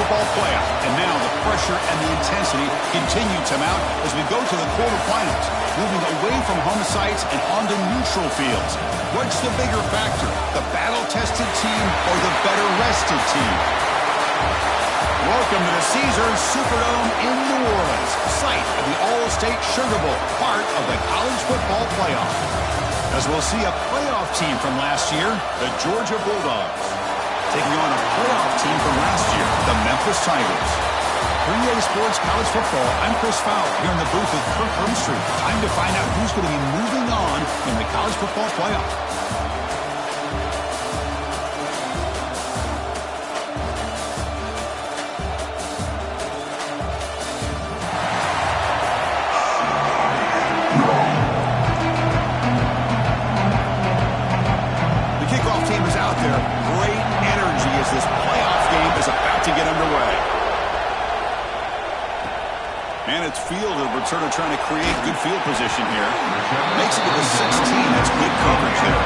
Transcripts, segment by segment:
Football Playoff. And now the pressure and the intensity continue to mount as we go to the quarterfinals, moving away from home sites and onto neutral fields. What's the bigger factor, the battle-tested team or the better-rested team? Welcome to the Caesars Superdome in New Orleans, site of the All-State Sugar Bowl, part of the College Football Playoff. As we'll see a playoff team from last year, the Georgia Bulldogs, taking on a playoff team from last year, the Memphis Tigers. For EA Sports College Football, I'm Chris Fowler here in the booth with Kirk Hermstreet. Time to find out who's going to be moving on in the College Football Playoff. And it's Fielder returner trying to create good field position here. Makes it to the 16. That's good coverage there.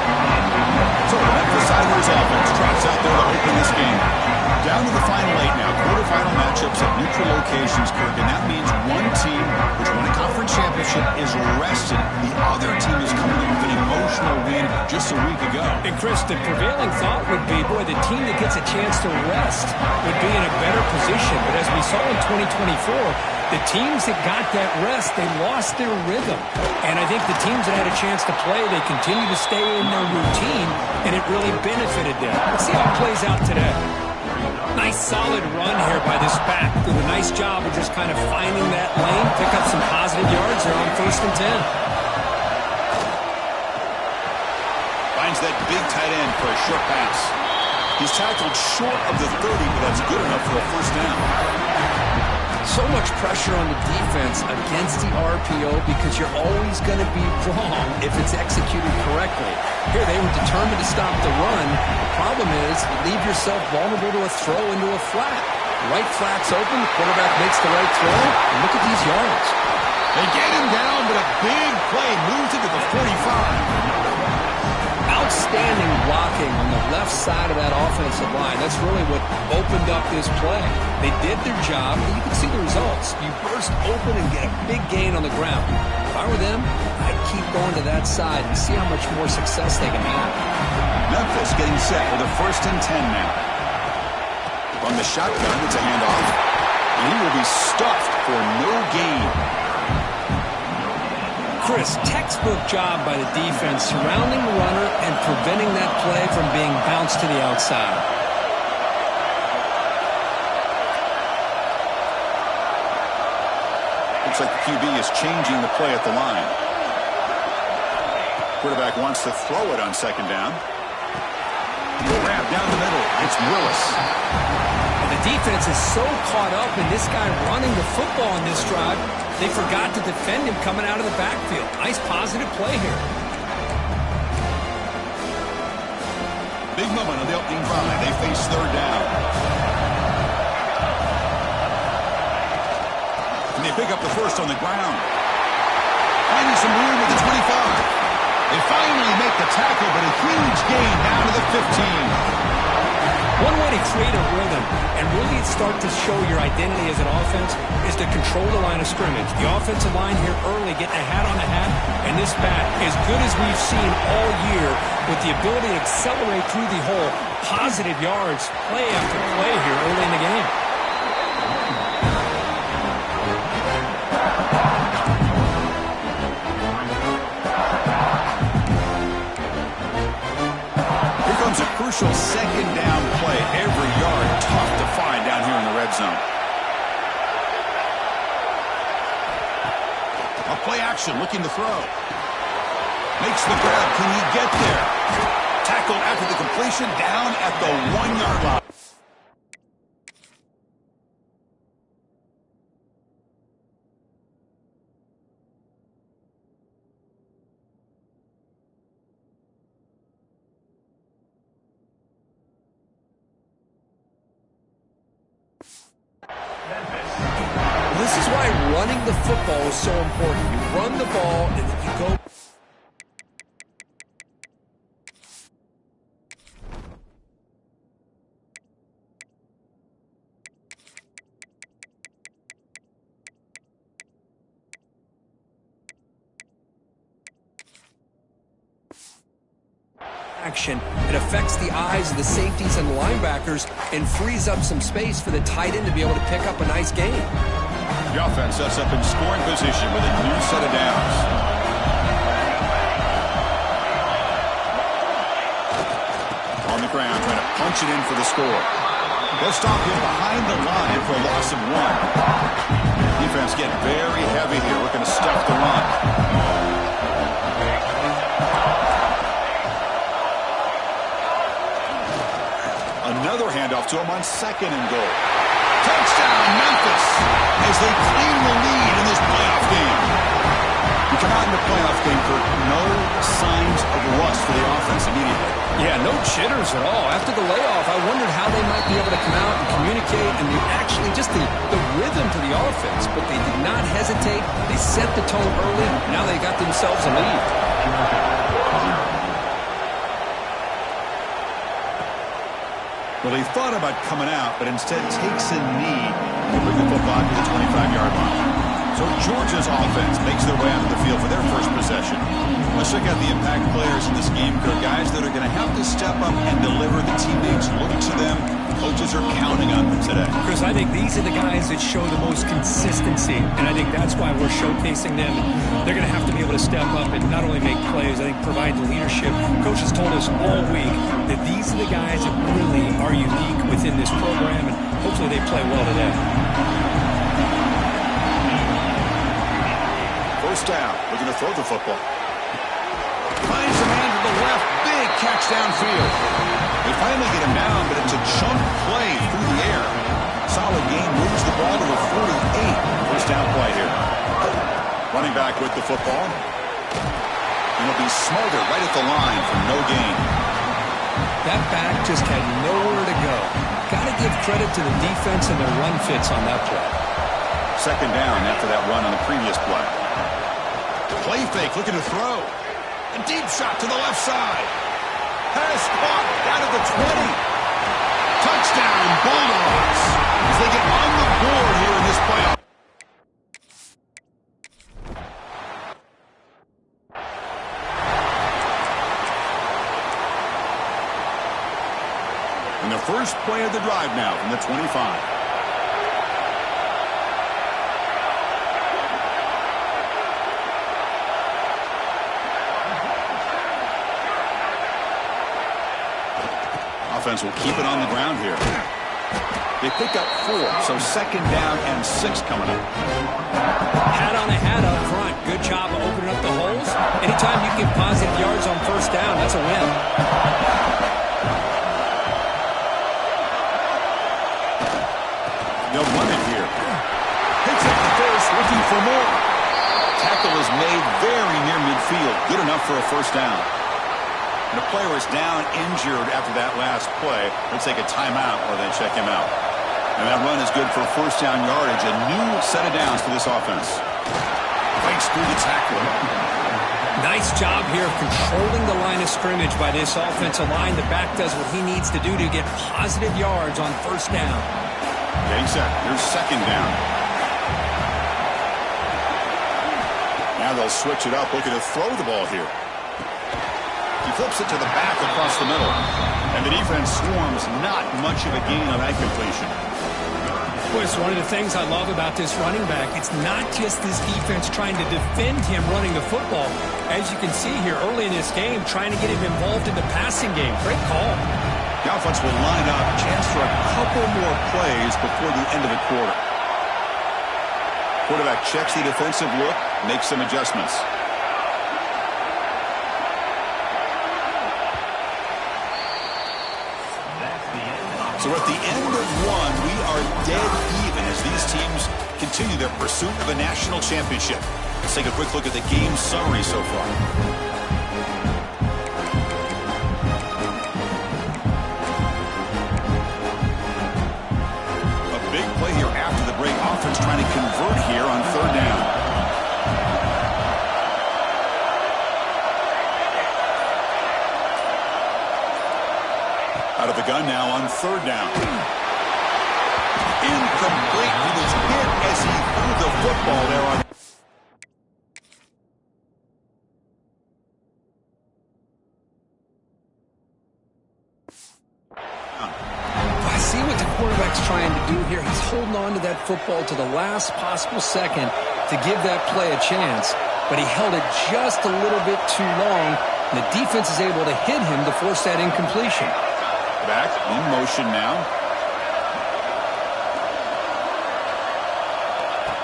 So the Memphis Tigers offense trots out there to open this game. Down to the final 8 now. Quarterfinal matchups at neutral locations, Kirk. And that means one team, which won a conference championship, is rested. The other team is coming off an emotional win just a week ago. And Chris, the prevailing thought would be, boy, the team that gets a chance to rest would be in a better position. But as we saw in 2024, the teams that got that rest, they lost their rhythm. And I think the teams that had a chance to play, they continue to stay in their routine, and it really benefited them. Let's see how it plays out today. Nice solid run here by this back. Did a nice job of just kind of finding that lane, pick up some positive yards there on 1st and 10. Finds that big tight end for a short pass. He's tackled short of the 30, but that's good enough for a first down. So much pressure on the defense against the RPO because you're always going to be wrong if it's executed correctly. Here, they were determined to stop the run. The problem is you leave yourself vulnerable to a throw into a flat. Right flat's open, the quarterback makes the right throw, and look at these yards. They get him down, but a big play moves it to the 45. Outstanding blocking on the left side of that offensive line. That's really what opened up this play. They did their job, and you can see the results. You burst open and get a big gain on the ground. If I were them, I'd keep going to that side and see how much more success they can have. Memphis getting set with a 1st and 10 now. From the shotgun, it's a handoff. And he will be stuffed for no gain. Chris, textbook job by the defense surrounding the runner and preventing that play from being bounced to the outside. Looks like the QB is changing the play at the line. Quarterback wants to throw it on 2nd down. Grab down the middle. It's Willis. And the defense is so caught up in this guy running the football in this drive, they forgot to defend him coming out of the backfield. Nice positive play here. Big moment on the opening drive. They face 3rd down. And they pick up the first on the ground. Finding some room at the 25. They finally make the tackle, but a huge gain down to the 15. One way to create a rhythm and really start to show your identity as an offense is to control the line of scrimmage. The offensive line here early getting a hat on a hat, and this back, as good as we've seen all year, with the ability to accelerate through the hole, positive yards, play after play here early in the game. A crucial 2nd down play. Every yard tough to find down here in the red zone. A play action looking to throw. Makes the grab. Can he get there? Tackled after the completion down at the 1-yard line. This is why running the football is so important. You run the ball and then you go. action. It affects the eyes of the safeties and the linebackers and frees up some space for the tight end to be able to pick up a nice gain. The offense sets up in scoring position with a new set of downs. On the ground, trying to punch it in for the score. They'll stop him behind the line for a loss of 1. Defense getting very heavy here, looking to stuff the run. Another handoff to him on 2nd and goal. Touchdown, Memphis, as they claim the lead in this playoff game. We come out in the playoff game for no signs of rust for the offense immediately. Yeah, no jitters at all. After the layoff, I wondered how they might be able to come out and communicate and actually just the rhythm to the offense. But they did not hesitate. They set the tone early. Now they got themselves a lead. Well, he thought about coming out, but instead takes a knee to bring the football to the 25-yard line. So Georgia's offense makes their way onto the field for their first possession. Let's check out the impact players in this game, guys that are going to have to step up and deliver. The teammates look to them. Coaches are counting on them today. Chris, I think these are the guys that show the most consistency, and I think that's why we're showcasing them. They're going to have to be able to step up and not only make plays, I think provide the leadership. Coaches told us all week that these are the guys that really are unique within this program, and hopefully they play well today. First down, looking to throw the football. Finds a man to the left, big catch downfield. They finally get him down, but it's a chunk play through the air. Solid gain, moves the ball to the 48. First down play here. Running back with the football. And he'll be smothered right at the line for no gain. That back just had nowhere to go. Got to give credit to the defense and their run fits on that play. Second down after that run on the previous play. Play fake, looking to throw. A deep shot to the left side. Pass caught down at the 20. Touchdown, Bulldogs, as they get on the board here in this playoff. And the first play of the drive now from the 25. Offense will keep it on the ground here. They pick up 4, so second down and 6 coming up. Hat on a hat up front. Good job of opening up the holes. Anytime you get positive yards on first down, that's a win. They'll run it here. Picks up the first, looking for more. Tackle is made very near midfield. Good enough for a first down. And the player is down injured after that last play. They'll take a timeout or they check him out. And that run is good for first down yardage. A new set of downs for this offense. Fights through the tackler. Nice job here of controlling the line of scrimmage by this offensive line. The back does what he needs to do to get positive yards on first down. Getting set. Here's second down. Now they'll switch it up, looking to throw the ball here. He flips it to the back across the middle. And the defense swarms, not much of a gain on that completion. Well, it's one of the things I love about this running back. It's not just this defense trying to defend him running the football. As you can see here early in this game, trying to get him involved in the passing game. Great call. The offense will line up. Chance for a couple more plays before the end of the quarter. Quarterback checks the defensive look, makes some adjustments. So at the end of one, we are dead even as these teams continue their pursuit of a national championship. Let's take a quick look at the game summary so far. A big play here after the break. Offense trying to convert here on third down. Out of the gun now on third down. Incomplete. He was hit as he threw the football there on. to do here, he's holding on to that football to the last possible second to give that play a chance. But he held it just a little bit too long. And the defense is able to hit him to force that incompletion. Back in motion now.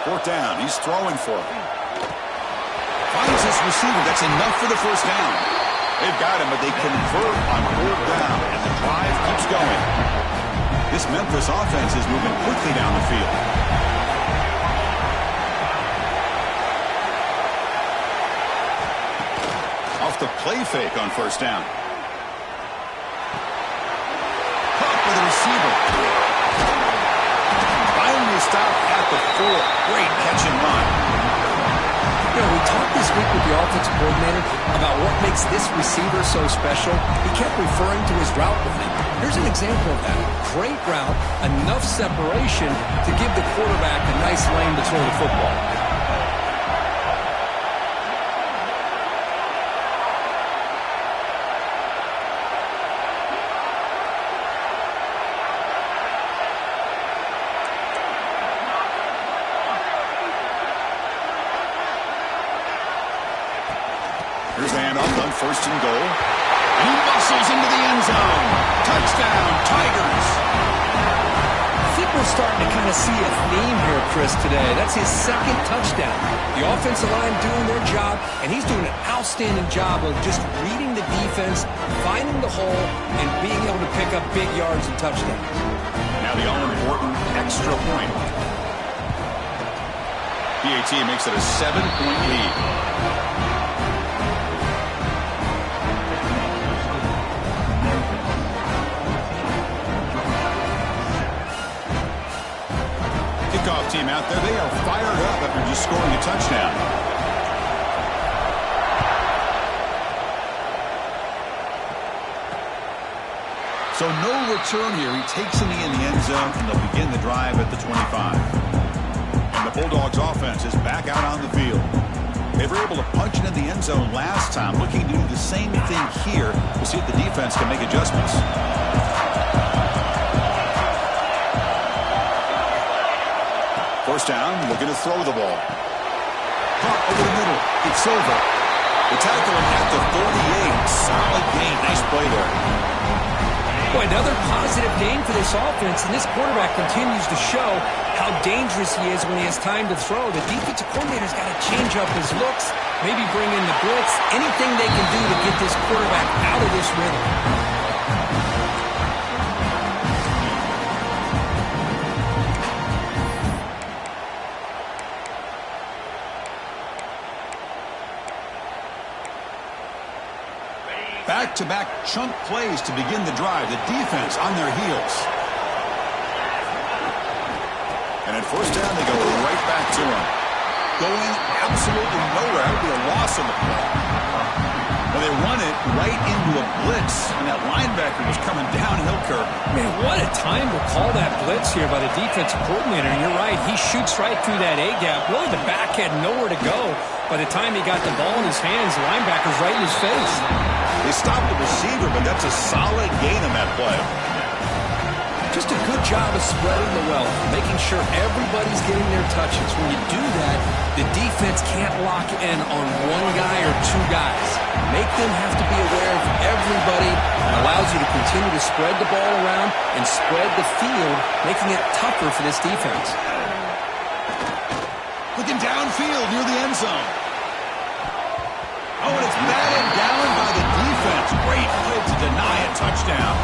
Fourth down. He's throwing for it. Finds his receiver. That's enough for the first down. They've got him, but they convert on fourth down, and the drive keeps going. This Memphis offense is moving quickly down the field. Off the play fake on first down. Caught by the receiver. Finally stopped at the 4. Great catch and run. You know, we talked this week with the offensive coordinator about what makes this receiver so special. He kept referring to his route running. Here's an example of that. Great route, enough separation to give the quarterback a nice lane to throw the football. Here's the handoff on first and goal. And he muscles into the end zone. Touchdown, Tigers. I think we're starting to kind of see a theme here, Chris, today. That's his second touchdown. The offensive line doing their job, and he's doing an outstanding job of just reading the defense, finding the hole, and being able to pick up big yards and touchdowns. Now the all-important extra point. PAT makes it a 7-point lead. Kickoff team out there. They are fired up after just scoring a touchdown. So no return here. He takes him in the end zone, and they'll begin the drive at the 25. And the Bulldogs offense is back out on the field. They were able to punch it in the end zone last time, looking to do the same thing here. We'll see if the defense can make adjustments. First down, looking to throw the ball. Caught over the middle. It's over. The tackle at the 48. Solid gain. Nice play there. Boy, another positive gain for this offense, and this quarterback continues to show how dangerous he is when he has time to throw. The defensive coordinator's got to change up his looks, maybe bring in the blitz, anything they can do to get this quarterback out of this rhythm. Back-to-back chunk plays to begin the drive. The defense on their heels. And at first down, they go right back to him. Going absolutely nowhere. That would be a loss on the play. Well, they run it right into a blitz, and that linebacker was coming downhill curve. Man, what a time to call that blitz here by the defensive coordinator. And you're right, he shoots right through that A-gap. Really, the back had nowhere to go. By the time he got the ball in his hands, the linebacker's right in his face. They stopped the receiver, but that's a solid gain on that play. Just a good job of spreading the wealth, making sure everybody's getting their touches. When you do that, the defense can't lock in on one guy or two guys. Make them have to be aware of everybody. It allows you to continue to spread the ball around and spread the field, making it tougher for this defense. Looking downfield near the end zone. Oh, and it's batted down by the defense. Great play to deny a touchdown.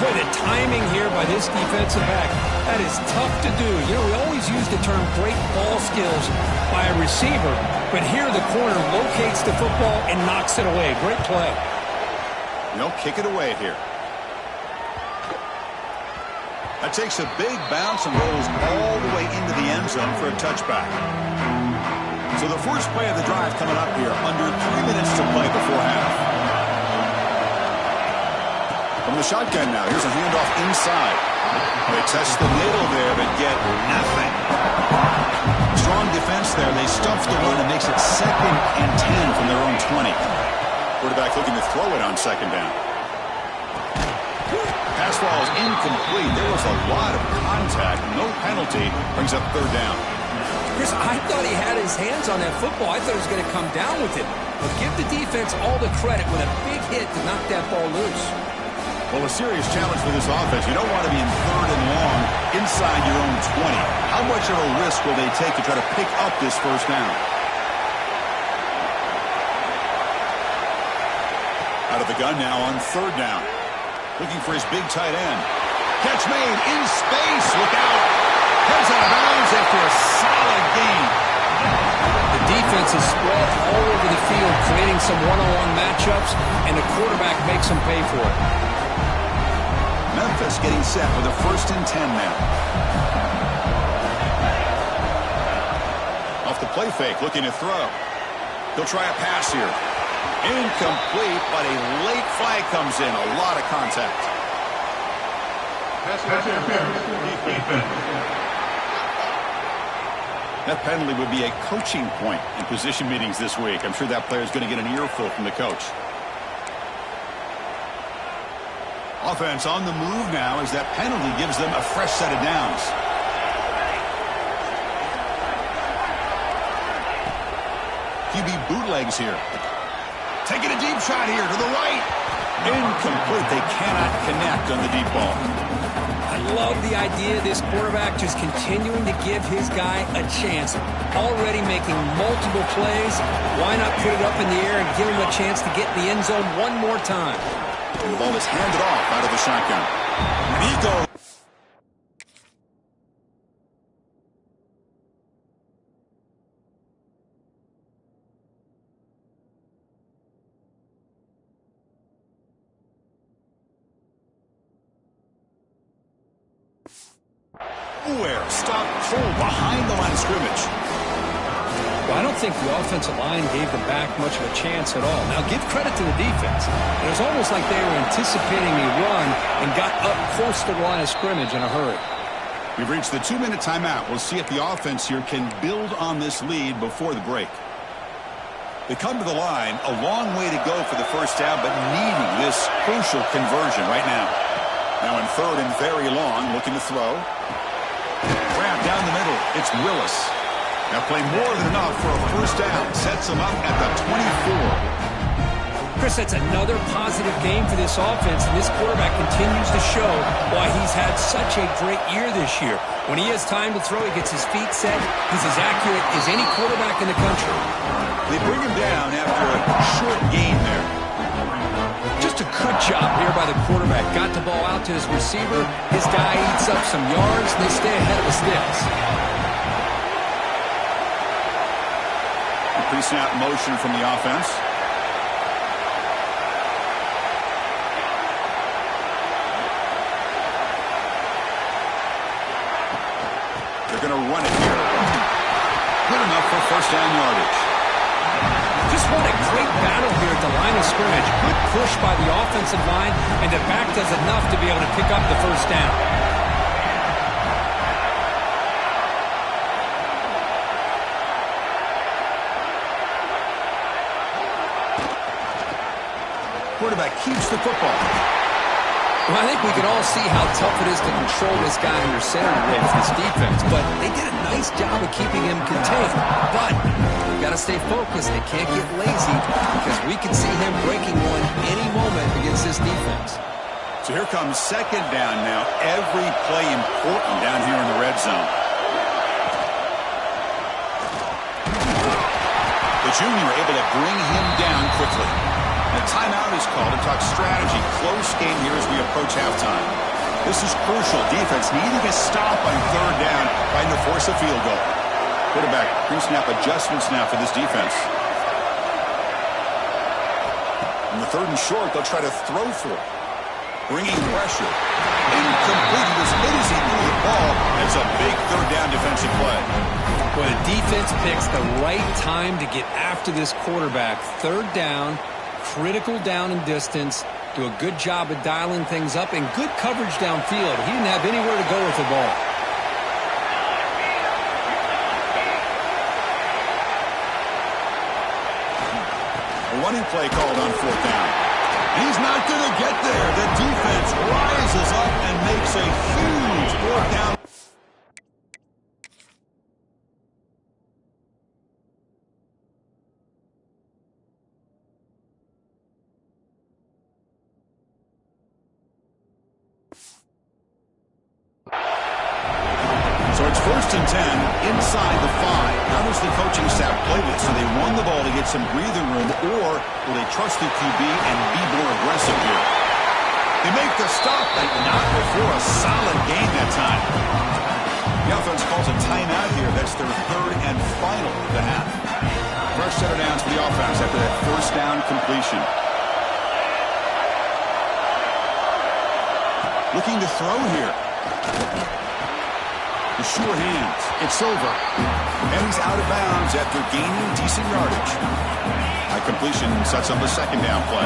Boy, the timing here by this defensive back, that is tough to do. You know, we always use the term great ball skills by a receiver, but here the corner locates the football and knocks it away. Great play. They'll kick it away here. That takes a big bounce and rolls all the way into the end zone for a touchback. So the first play of the drive coming up here, under 3 minutes to play before half. From the shotgun now, here's a handoff inside. They test the middle there, but get nothing. Strong defense there. They stuff the run and makes it 2nd and 10 from their own 20. Quarterback looking to throw it on second down. Pass pass falls incomplete. There was a lot of contact. No penalty. Brings up third down. Chris, I thought he had his hands on that football. I thought he was going to come down with it. But give the defense all the credit with a big hit to knock that ball loose. Well, a serious challenge for this offense. You don't want to be in third and long inside your own 20. How much of a risk will they take to try to pick up this first down? Out of the gun now on third down. Looking for his big tight end. Catch made in space. Look out. Heads out of bounds after a solid gain. The defense is spread all over the field, creating some one-on-one matchups, and the quarterback makes them pay for it. Memphis getting set with a 1st and 10 now. Off the play fake, looking to throw. He'll try a pass here. Incomplete, but a late flag comes in. A lot of contact. That penalty would be a coaching point in position meetings this week. I'm sure that player is going to get an earful from the coach. Offense on the move now as that penalty gives them a fresh set of downs. QB bootlegs here. Taking a deep shot here to the right. Incomplete. They cannot connect on the deep ball. I love the idea of this quarterback just continuing to give his guy a chance. Already making multiple plays. Why not put it up in the air and give him a chance to get in the end zone one more time? And the ball is handed off out of the shotgun. And he goes. Nowhere. Stop cold behind the line of scrimmage. Well, I don't think the offensive line gave them back much of a chance at all. Now, give credit to the defense. It was almost like they were anticipating a run and got up close to the line of scrimmage in a hurry. We've reached the 2-minute timeout. We'll see if the offense here can build on this lead before the break. They come to the line, a long way to go for the first down, but needing this crucial conversion right now. Now in third and very long, looking to throw. Grab down the middle. It's Willis. Now play more than enough for a first down. Sets him up at the 24. Chris, that's another positive game for this offense, and this quarterback continues to show why he's had such a great year this year. When he has time to throw, he gets his feet set. He's as accurate as any quarterback in the country. They bring him down after a short gain there. Just a good job here by the quarterback. Got the ball out to his receiver. His guy eats up some yards. They stay ahead of the sticks. Pre-snap motion from the offense. They're going to run it here. Good enough for first down yardage. Just what a great battle here at the line of scrimmage. Good push by the offensive line, and the back does enough to be able to pick up the first down. Quarterback keeps the football. Well, I think we can all see how tough it is to control this guy under center with this defense, but they did a nice job of keeping him contained. But they've got to stay focused. They can't get lazy because we can see him breaking one any moment against this defense. So here comes second down now. Every play important down here in the red zone. The junior able to bring him down quickly. A timeout is called to talk strategy. Close game here as we approach halftime. This is crucial. Defense needing a stop on third down, trying to force a field goal. Quarterback pre-snap adjustments now for this defense. In the third and short, they'll try to throw for it. Bringing pressure. Incomplete. As good as he threw the ball, it's a big third down defensive play. Well, the defense picks the right time to get after this quarterback. Third down. Critical down and distance, do a good job of dialing things up, and good coverage downfield. He didn't have anywhere to go with the ball. A running play called on fourth down. He's not going to get there. The defense rises up and makes a huge fourth down. So it's 1st and 10 inside the 5. How does the coaching staff play this? Do they run the ball to get some breathing room, or will they trust the QB and be more aggressive here? They make the stop, but not before a solid gain that time. The offense calls a timeout here. That's their 3rd and final of the half. Fresh set of downs for the offense after that 1st down completion. Looking to throw here. The sure hands. It's over. And he's out of bounds after gaining decent yardage. High completion sets up a 2nd down play.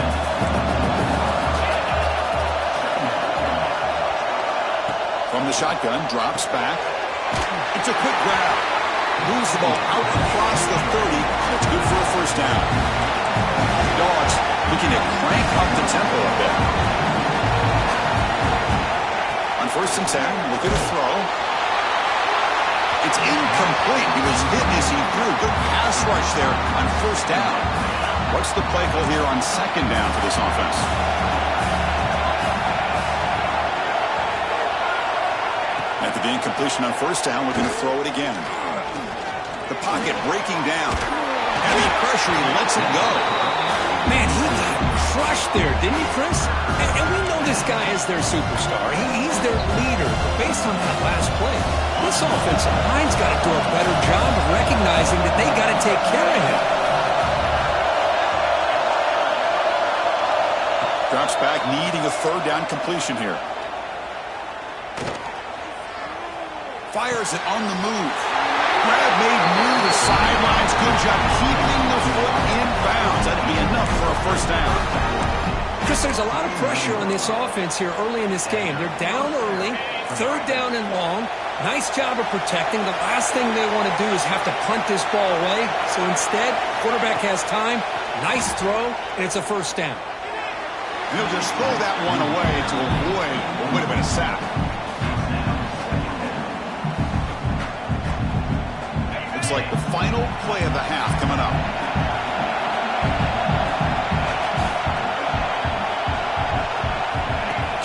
From the shotgun, drops back. It's a quick grab. Moves the ball out across the 30. It's good for a 1st down. Dogs looking to crank up the tempo a bit. On 1st and 10, look at a throw. It's incomplete. He was hit as he threw. Good pass rush there on 1st down. What's the play call here on 2nd down for this offense? After the incompletion on 1st down, we're going to throw it again. The pocket breaking down. Heavy pressure. He lets it go. Man, he got crushed there, didn't he, Chris? And we know this guy is their superstar. He's their leader. But based on that last play, this offensive line's got to do a better job of recognizing that they got to take care of him. Drops back, needing a 3rd down completion here. Fires it on the move. Grab made near the sidelines. Good job keeping the foot in bounds. That'd be enough for a 1st down. Chris, there's a lot of pressure on this offense here early in this game. They're down early, 3rd down and long. Nice job of protecting. The last thing they want to do is have to punt this ball away. So instead, quarterback has time. Nice throw, and it's a 1st down. He'll just throw that one away to avoid what would have been a sack. Looks like the final play of the half coming up.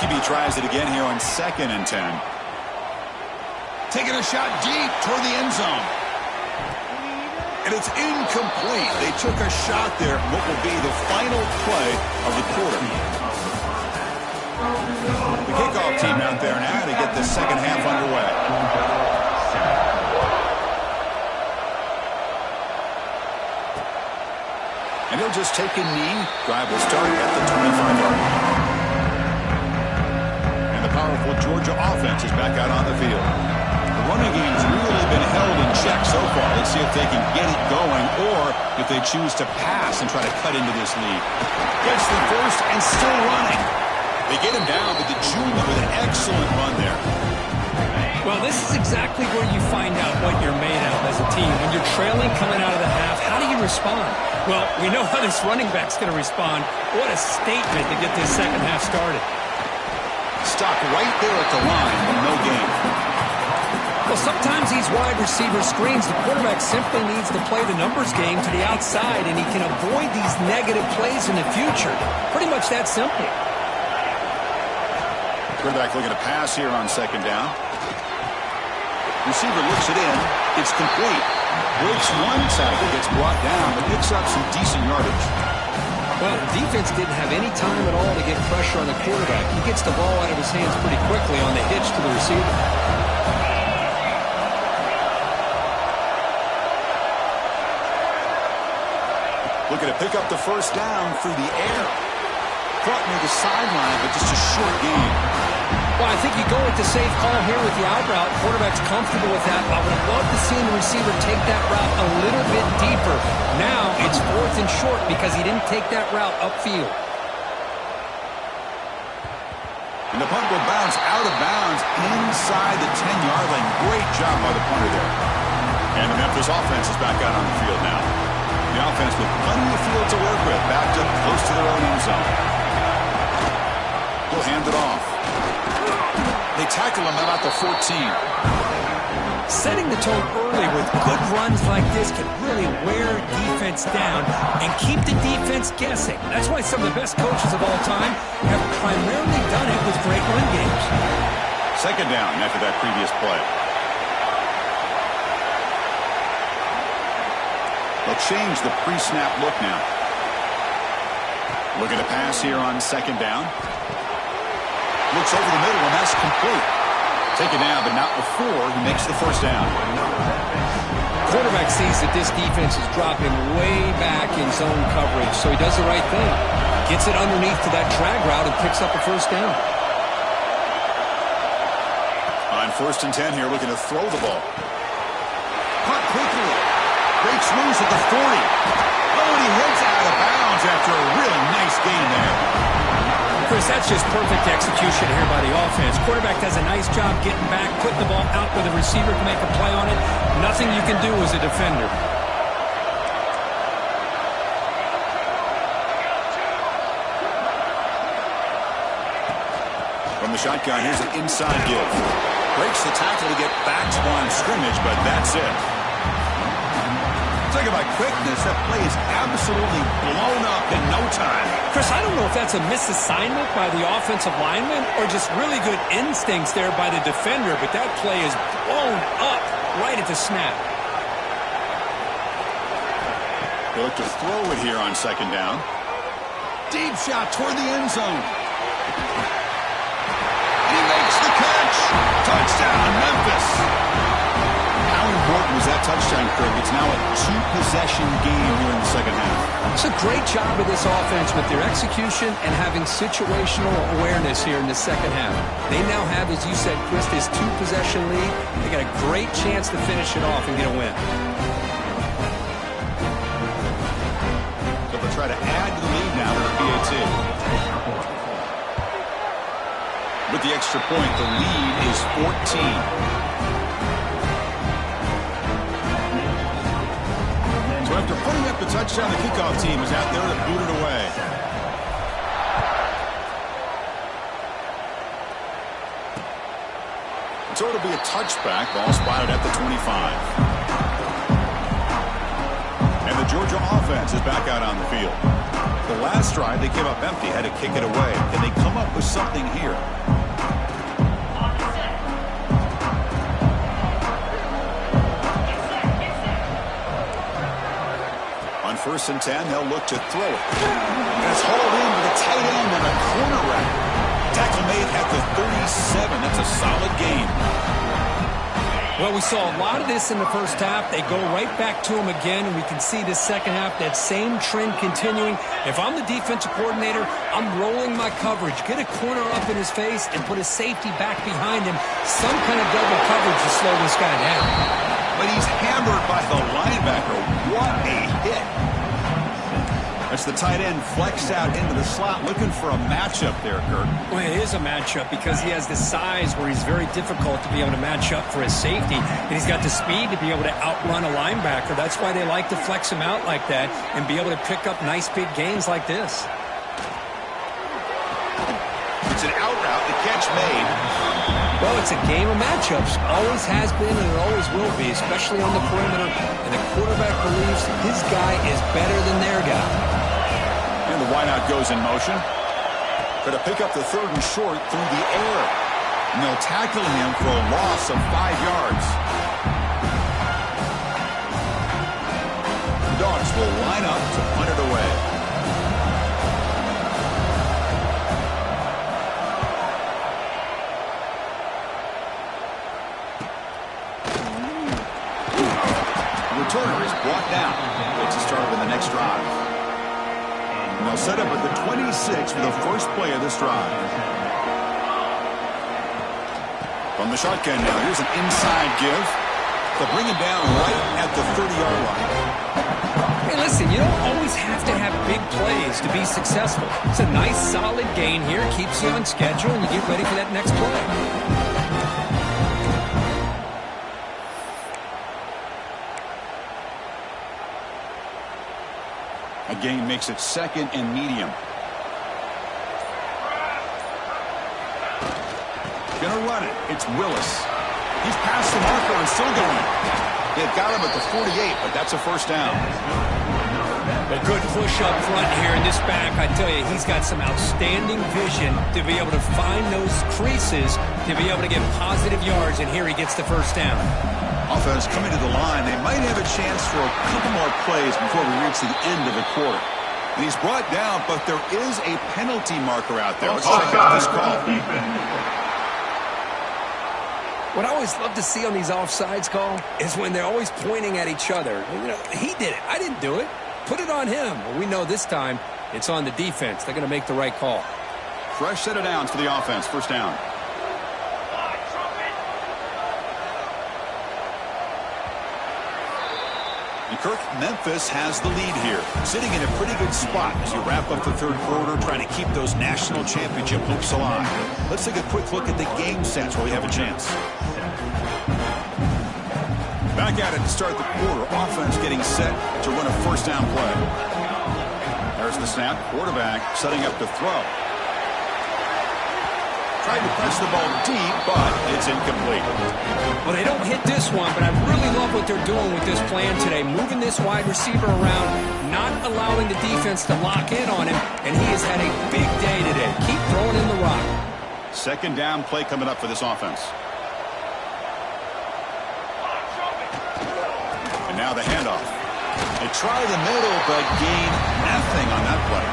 QB tries it again here on 2nd and 10. Taking a shot deep toward the end zone. And it's incomplete. They took a shot there. What will be the final play of the quarter. The kickoff team out there now to get the 2nd half underway. And he'll just take a knee. Drive will start at the 25-yard line. And the powerful Georgia offense is back out on the field. The running game's really been held in check so far. Let's see if they can get it going or if they choose to pass and try to cut into this lead. Gets the 1st and still running. They get him down, but the junior with an excellent run there. Well, this is exactly where you find out what you're made of as a team. When you're trailing coming out of the half, how do you respond? Well, we know how this running back's going to respond. What a statement to get this 2nd half started. Stop right there at the line with no gain. Well, sometimes these wide receiver screens, the quarterback simply needs to play the numbers game to the outside, and he can avoid these negative plays in the future. Pretty much that simple. Quarterback looking to pass here on 2nd down. Receiver looks it in. It's complete. Breaks one tackle, gets brought down, but picks up some decent yardage. Well, the defense didn't have any time at all to get pressure on the quarterback. He gets the ball out of his hands pretty quickly on the hitch to the receiver. Looking to pick up the 1st down through the air. Caught near the sideline, but just a short gain. Well, I think you go with the safe call here with the out route. Quarterback's comfortable with that. I would have loved to see the receiver take that route a little bit deeper. Now it's 4th and short because he didn't take that route upfield. And the punt will bounce out of bounds inside the 10-yard line. Great job by the punter there. And the Memphis offense is back out on the field now. The offense with plenty of field to work with, backed up close to their own end zone. He'll hand it off. They tackle him about the 14. Setting the tone early with good runs like this can really wear defense down and keep the defense guessing. That's why some of the best coaches of all time have primarily done it with great run games. Second down after that previous play. They'll change the pre-snap look now. Looking to pass here on second down. Looks over the middle, and that's complete. Take it down, but not before he makes the first down. Quarterback sees that this defense is dropping way back in zone coverage, so he does the right thing. Gets it underneath to that drag route and picks up a first down. On 1st and 10 here, looking to throw the ball. Caught quickly. Breaks loose at the 40. Oh, and he heads out of bounds after a really nice gain there. Chris, that's just perfect execution here by the offense. Quarterback does a nice job getting back, putting the ball out where the receiver can make a play on it. Nothing you can do as a defender. From the shotgun, here's an inside give. Breaks the tackle to get back to line of scrimmage, but that's it. Talking about quickness, that play is absolutely blown up in no time. Chris, I don't know if that's a misassignment by the offensive lineman or just really good instincts there by the defender, but that play is blown up right at the snap. They look to throw it here on second down. Deep shot toward the end zone. And he makes the catch. Touchdown, Memphis. How important was that touchdown, Kirk? It's now a two-possession game here in the second half. It's a great job of this offense with their execution and having situational awareness here in the second half. They now have, as you said, Chris, this two-possession lead. They got a great chance to finish it off and get a win. So they'll try to add to the lead now with the PAT. With the extra point, the lead is 14. So after putting up the touchdown, the kickoff team is out there to boot it away. So it'll be a touchback. Ball spotted at the 25. And the Georgia offense is back out on the field. The last drive, they came up empty, had to kick it away. Can they come up with something here? On 1st and 10, they'll look to throw it. And it's hauled in with a tight end and a corner route. Tackle made at the 37. That's a solid gain. Well, we saw a lot of this in the first half. They go right back to him again, and we can see the second half, that same trend continuing. If I'm the defensive coordinator, I'm rolling my coverage. Get a corner up in his face and put a safety back behind him. Some kind of double coverage to slow this guy down. But he's hammered by the linebacker. What a hit. That's the tight end flexed out into the slot, looking for a matchup there, Kirk. Well, it is a matchup because he has the size where he's very difficult to be able to match up for his safety. And he's got the speed to be able to outrun a linebacker. That's why they like to flex him out like that and be able to pick up nice big gains like this. It's an out route, the catch made. Well, it's a game of matchups. Always has been and it always will be, especially on the perimeter. And the quarterback believes his guy is better than their guy. And the wideout goes in motion. Going to pick up the 3rd and short through the air. And they'll tackle him for a loss of 5 yards. The Dogs will line up to punt it away. Returner is brought down. Gets it started in the next drive. And they'll set up at the 26 for the first play of this drive. From the shotgun now, here's an inside give. They'll bring him down right at the 30-yard line. Hey, listen, you don't always have to have big plays to be successful. It's a nice, solid gain here. Keeps you on schedule, and you get ready for that next play. A gain makes it 2nd and medium. on it. It's Willis. He's past the marker and still going. They've got him at the 48, but that's a first down. A good push up front here in this back. I tell you, he's got some outstanding vision to be able to find those creases, to be able to get positive yards, and here he gets the first down. Offense coming to the line. They might have a chance for a couple more plays before we reach the end of the quarter. And he's brought down, but there is a penalty marker out there. Let's check out this call. What I always love to see on these offsides call is when they're always pointing at each other. You know, he did it. I didn't do it. Put it on him. Well, we know this time it's on the defense. They're going to make the right call. Fresh set of downs for the offense. First down. And Kirk, Memphis has the lead here, sitting in a pretty good spot as you wrap up the third quarter, trying to keep those national championship hopes alive. Let's take a quick look at the game sets where we have a chance. Back at it to start the quarter. Offense getting set to run a first down play. There's the snap. Quarterback setting up to throw. Tried to press the ball deep, but it's incomplete. Well, they don't hit this one, but I really love what they're doing with this plan today. Moving this wide receiver around, not allowing the defense to lock in on him, and he has had a big day today. Keep throwing in the rock. Second down play coming up for this offense. And now the handoff. They try the middle, but gain nothing on that play.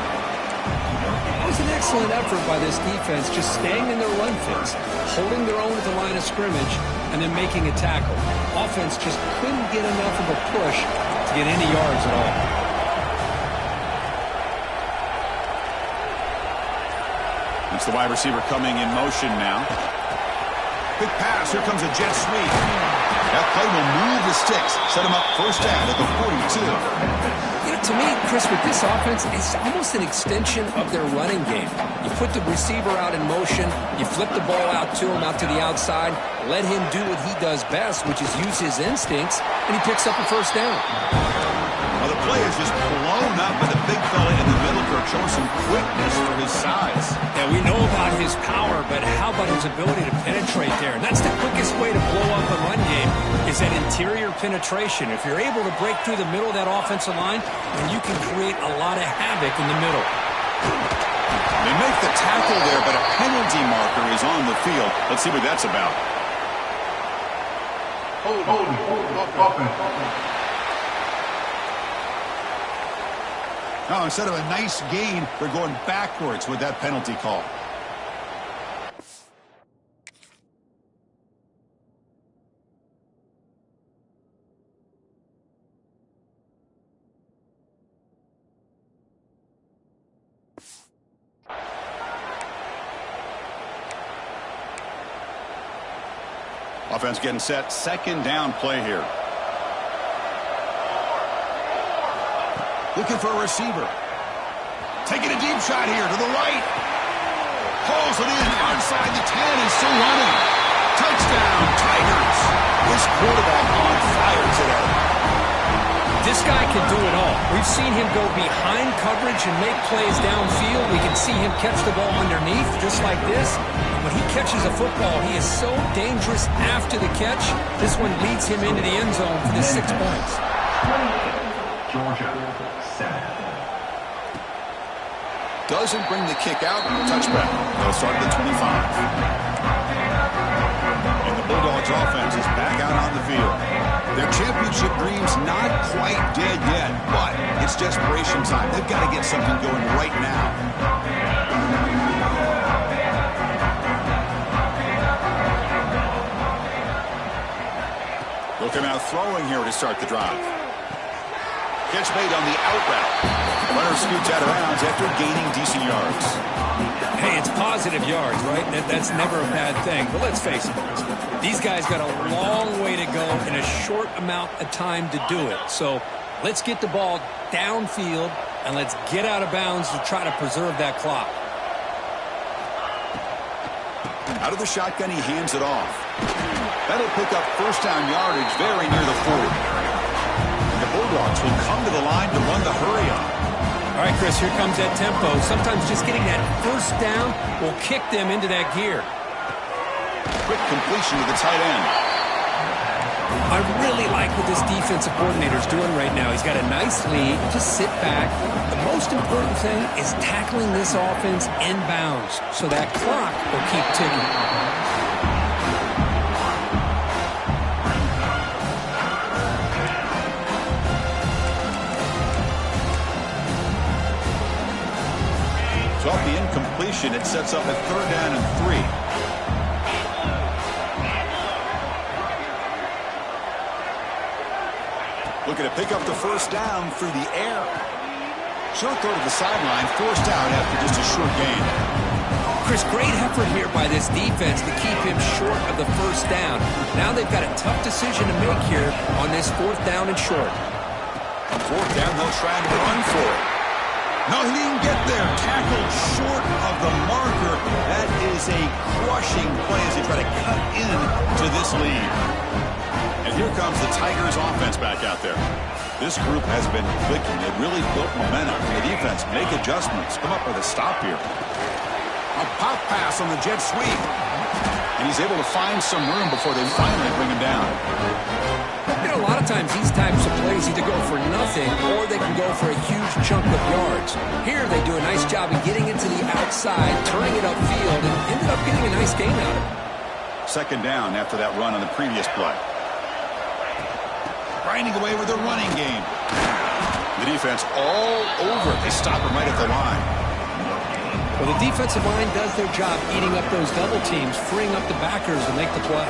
It was an excellent effort by this defense, just staying in their run fits, holding their own at the line of scrimmage, and then making a tackle. Offense just couldn't get enough of a push to get any yards at all. It's the wide receiver coming in motion now. Quick pass. Here comes a jet sweep. That play will move the sticks. Set him up first down at the 42. You know, to me, Chris, with this offense, it's almost an extension of their running game. You put the receiver out in motion, you flip the ball out to him, out to the outside, let him do what he does best, which is use his instincts, and he picks up a first down. Well, the play is just blown up by the big fella in the middle, Kirk, showing some quickness for his size. Yeah, we know about his power, but how about his ability to penetrate there? And that's the quickest way to blow up a run game, is that interior penetration. If you're able to break through the middle of that offensive line, then you can create a lot of havoc in the middle. They make the tackle there, but a penalty marker is on the field. Let's see what that's about. Hold. Now, instead of a nice gain, they're going backwards with that penalty call. Offense getting set. Second down play here. Looking for a receiver. Taking a deep shot here to the right. Pulls it in outside the 10 and still running. Touchdown, Tigers. This quarterback on fire today. This guy can do it all. We've seen him go behind coverage and make plays downfield. We can see him catch the ball underneath just like this. When he catches a football, he is so dangerous after the catch. This one leads him into the end zone for the 6 points. Georgia, 7. Doesn't bring the kick out. Touchback. They'll start at the 25. And the Bulldogs offense is back out on the field. Their championship dreams not quite dead yet, but it's desperation time. They've got to get something going right now. They'll come out throwing here to start the drive. Catch made on the out route. Runner scoots out of bounds after gaining decent yards. Hey, it's positive yards, right? That's never a bad thing. But let's face it, these guys got a long way to go in a short amount of time to do it. So let's get the ball downfield and let's get out of bounds to try to preserve that clock. Out of the shotgun, he hands it off. That'll pick up first down yardage very near the 40. And the Bulldogs will come to the line to run the hurry on. All right, Chris, here comes that tempo. Sometimes just getting that first down will kick them into that gear. quick completion to the tight end. I really like what this defensive coordinator is doing right now. He's got a nice lead. Just sit back. The most important thing is tackling this offense inbounds so that clock will keep ticking. So off the incompletion, it sets up a 3rd down and 3. Looking to pick up the 1st down through the air. Short throw to the sideline, forced out after just a short gain. Chris, great effort here by this defense to keep him short of the 1st down. Now they've got a tough decision to make here on this 4th down and short. On 4th down, they'll try to run for it. No, he didn't get there. Tackled short of the marker. That is a crushing play as they try to cut into this lead. And here comes the Tigers offense back out there. This group has been clicking. They've really built momentum. The defense make adjustments. Come up with a stop here. A pop pass on the jet sweep. And he's able to find some room before they finally bring him down. You know, a lot of times these types of plays either go for nothing or they can go for a huge chunk of yards. Here they do a nice job of getting it to the outside, turning it upfield, and ended up getting a nice gain out of it. 2nd down after that run on the previous play. Grinding away with the running game. The defense all over it. They stop him right at the line. Well, the defensive line does their job eating up those double teams, freeing up the backers to make the play.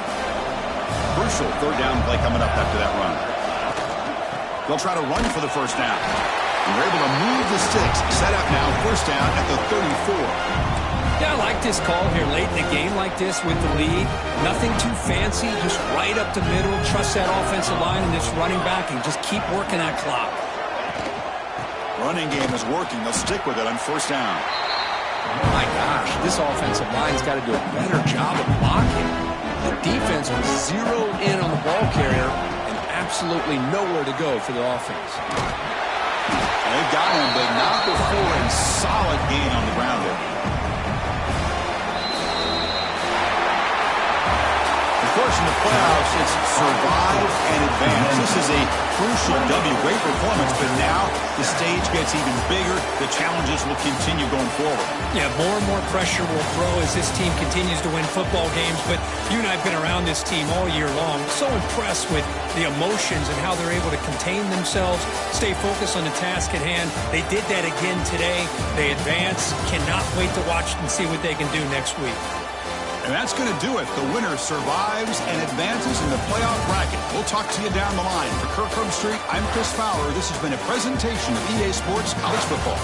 Crucial 3rd down play coming up after that run. They'll try to run for the 1st down. And they're able to move the sticks. Set up now, 1st down at the 34. Yeah, I like this call here late in the game like this with the lead. Nothing too fancy, just right up the middle. Trust that offensive line and this running back and just keep working that clock. Running game is working. They'll stick with it on 1st down. My gosh, this offensive line's got to do a better job of blocking. The defense was zeroed in on the ball carrier and absolutely nowhere to go for the offense. They've got him, but not before a solid gain on the ground there. Of course, in the playoffs, it's survive and advance. This is a crucial W. Great performance, but now the stage gets even bigger. The challenges will continue going forward. Yeah, more and more pressure will grow as this team continues to win football games, but you and I have been around this team all year long. So impressed with the emotions and how they're able to contain themselves, stay focused on the task at hand. They did that again today. They advance. Cannot wait to watch and see what they can do next week. And that's going to do it. The winner survives and advances in the playoff bracket. We'll talk to you down the line. For Kirk Herbstreit, I'm Chris Fowler. This has been a presentation of EA Sports College Football.